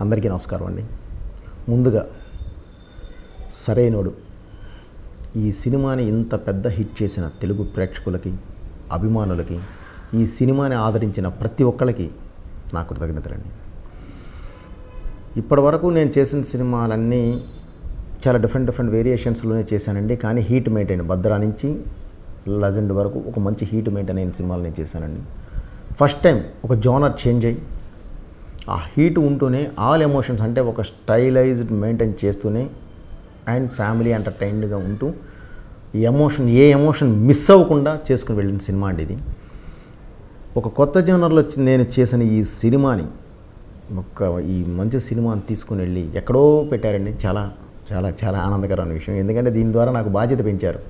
అందరికీ నమస్కారం అండి. ముందుగా సరైనోడు ఈ సినిమాని ఇంత పెద్ద హిట్ చేసిన తెలుగు ప్రేక్షకులకి, అభిమానులకి, ఈ సినిమాని ఆదరించిన ప్రతి ఒక్కరికి నా కృతజ్ఞతలండి. ఇప్పటివరకు నేను చేసిన సినిమాలన్నీ చాలా డిఫరెంట్ వేరియేషన్స్లోనే చేశానండి. కానీ హీట్ మెయింటైన్ భద్రా నుంచి లెజెండ్ వరకు ఒక మంచి హీట్ మెయింటైన్ అయిన సినిమాలు నేను చేశానండి. ఫస్ట్ టైం ఒక జోనర్ చేంజ్ అయ్యి ఆ హీట్ ఉంటూనే ఆల్ ఎమోషన్స్ అంటే ఒక స్టైలైజ్డ్ మెయింటైన్ చేస్తూనే అండ్ ఫ్యామిలీ ఎంటర్టైన్డ్గా ఉంటూ ఏ ఎమోషన్ మిస్ అవ్వకుండా చేసుకుని వెళ్ళిన సినిమా అండి ఇది. ఒక కొత్త జోనర్లో నేను చేసిన ఈ సినిమాని ఈ మంచి సినిమాని తీసుకుని వెళ్ళి ఎక్కడో పెట్టారండి. చాలా చాలా చాలా ఆనందకరమైన విషయం. ఎందుకంటే దీని ద్వారా నాకు బాధ్యత పెంచారు.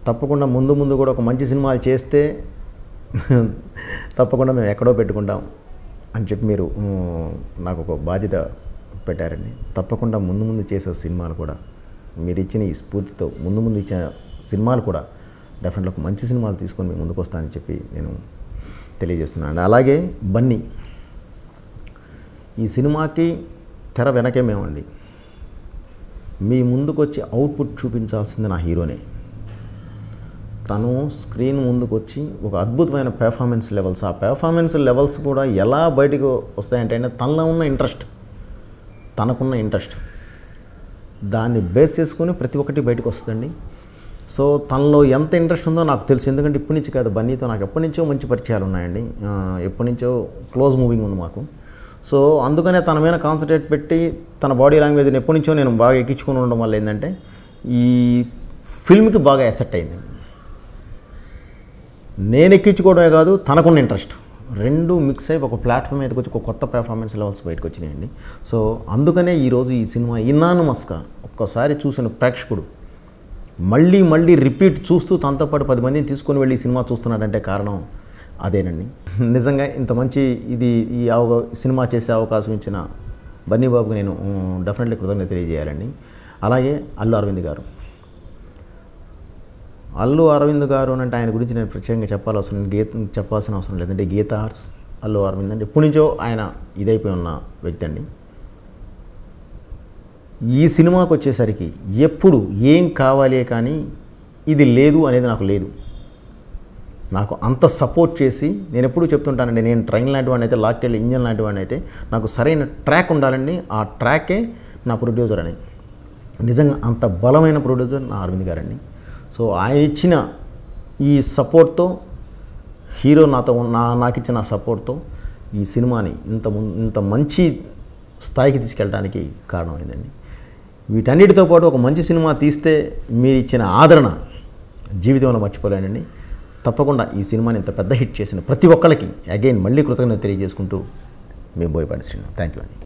తప్పకుండా ముందు కూడా ఒక మంచి సినిమాలు చేస్తే తప్పకుండా మేము ఎక్కడో పెట్టుకుంటాం అని చెప్పి మీరు నాకు ఒక బాధ్యత పెట్టారండి. తప్పకుండా ముందు చేసే సినిమాలు కూడా మీరు ఇచ్చిన ఈ స్ఫూర్తితో ముందు ఇచ్చిన సినిమాలు కూడా డెఫినెట్గా ఒక మంచి సినిమాలు తీసుకొని మీ ముందుకు వస్తానని చెప్పి నేను తెలియజేస్తున్నాను. అలాగే బన్నీ ఈ సినిమాకి తెర వెనకే మేమండి. మీ ముందుకు వచ్చి అవుట్పుట్ చూపించాల్సింది నా హీరోనే. తను స్క్రీన్ ముందుకు వచ్చి ఒక అద్భుతమైన పెర్ఫార్మెన్స్ లెవెల్స్, ఆ పెర్ఫార్మెన్స్ లెవెల్స్ కూడా ఎలా బయటకు వస్తాయంటే తనలో ఉన్న ఇంట్రెస్ట్, తనకున్న ఇంట్రెస్ట్ దాన్ని బేస్ చేసుకొని ప్రతి ఒక్కటి బయటకు వస్తుందండి. సో తనలో ఎంత ఇంట్రెస్ట్ ఉందో నాకు తెలుసు. ఎందుకంటే ఇప్పటి నుంచి కాదు, బన్నీతో నాకు ఎప్పటి నుంచో మంచి పరిచయాలు ఉన్నాయండి. ఎప్పటి నుంచో క్లోజ్ మూవింగ్ ఉంది మాకు. సో అందుకనే తన మీద కాన్సన్ట్రేట్ పెట్టి తన బాడీ లాంగ్వేజ్ని ఎప్పటి నుంచో నేను బాగా ఎక్కించుకొని ఉండడం వల్ల ఏంటంటే ఈ ఫిల్మ్కి బాగా ఎసెట్ అయింది. నేను ఎక్కించుకోవడమే కాదు, తనకున్న ఇంట్రెస్ట్ రెండు మిక్స్ అయ్యి ఒక ప్లాట్ఫామ్ మీదకి వచ్చి ఒక కొత్త పెర్ఫార్మెన్స్ లెవెల్స్ బయటకు వచ్చినాయండి. సో అందుకనే ఈరోజు ఈ సినిమా ఇనానిమస్గా ఒక్కసారి చూసిన ప్రేక్షకుడు మళ్ళీ రిపీట్ చూస్తూ తనతో పాటు 10 మందిని తీసుకొని వెళ్ళి ఈ సినిమా చూస్తున్నాడంటే కారణం అదేనండి. నిజంగా ఇంత మంచి ఈ సినిమా చేసే అవకాశం ఇచ్చిన బన్నీ బాబుకి నేను డెఫినెట్లీ కృతజ్ఞత తెలియజేయాలండి. అలాగే అల్లు అరవింద్ గారు అంటే ఆయన గురించి నేను ప్రత్యేకంగా చెప్పాల్సిన అవసరం లేదంటే గీత ఆర్ట్స్ అల్లు అరవింద్ అంటే ఎప్పటి నుంచో ఆయన ఇదైపోయి ఉన్న వ్యక్తి అండి. ఈ సినిమాకి వచ్చేసరికి ఎప్పుడు ఏం కావాలి కానీ ఇది లేదు అనేది నాకు లేదు. నాకు అంత సపోర్ట్ చేసి నేను ఎప్పుడూ చెప్తుంటానండి, నేను ట్రైన్ లాంటి వాడిని అయితే, లాక్కెళ్ళి ఇంజన్ లాంటి వాడిని అయితే నాకు సరైన ట్రాక్ ఉండాలండి. ఆ ట్రాకే నా ప్రొడ్యూసర్ అని. నిజంగా అంత బలమైన ప్రొడ్యూసర్ నా అరవింద్ గారండి. సో ఆయన ఇచ్చిన ఈ సపోర్ట్తో, హీరో నాకు ఇచ్చిన సపోర్ట్తో ఈ సినిమాని ఇంత మంచి స్థాయికి తీసుకెళ్ళడానికి కారణమైందండి. వీటన్నిటితో పాటు ఒక మంచి సినిమా తీస్తే మీరు ఇచ్చిన ఆదరణ జీవితంలో మర్చిపోలేనండి. తప్పకుండా ఈ సినిమాని ఇంత పెద్ద హిట్ చేసిన ప్రతి ఒక్కరికి అగైన్ మళ్ళీ కృతజ్ఞత తెలియజేసుకుంటూ మీ బోయపాటి శ్రీను. థ్యాంక్ యూ అండి.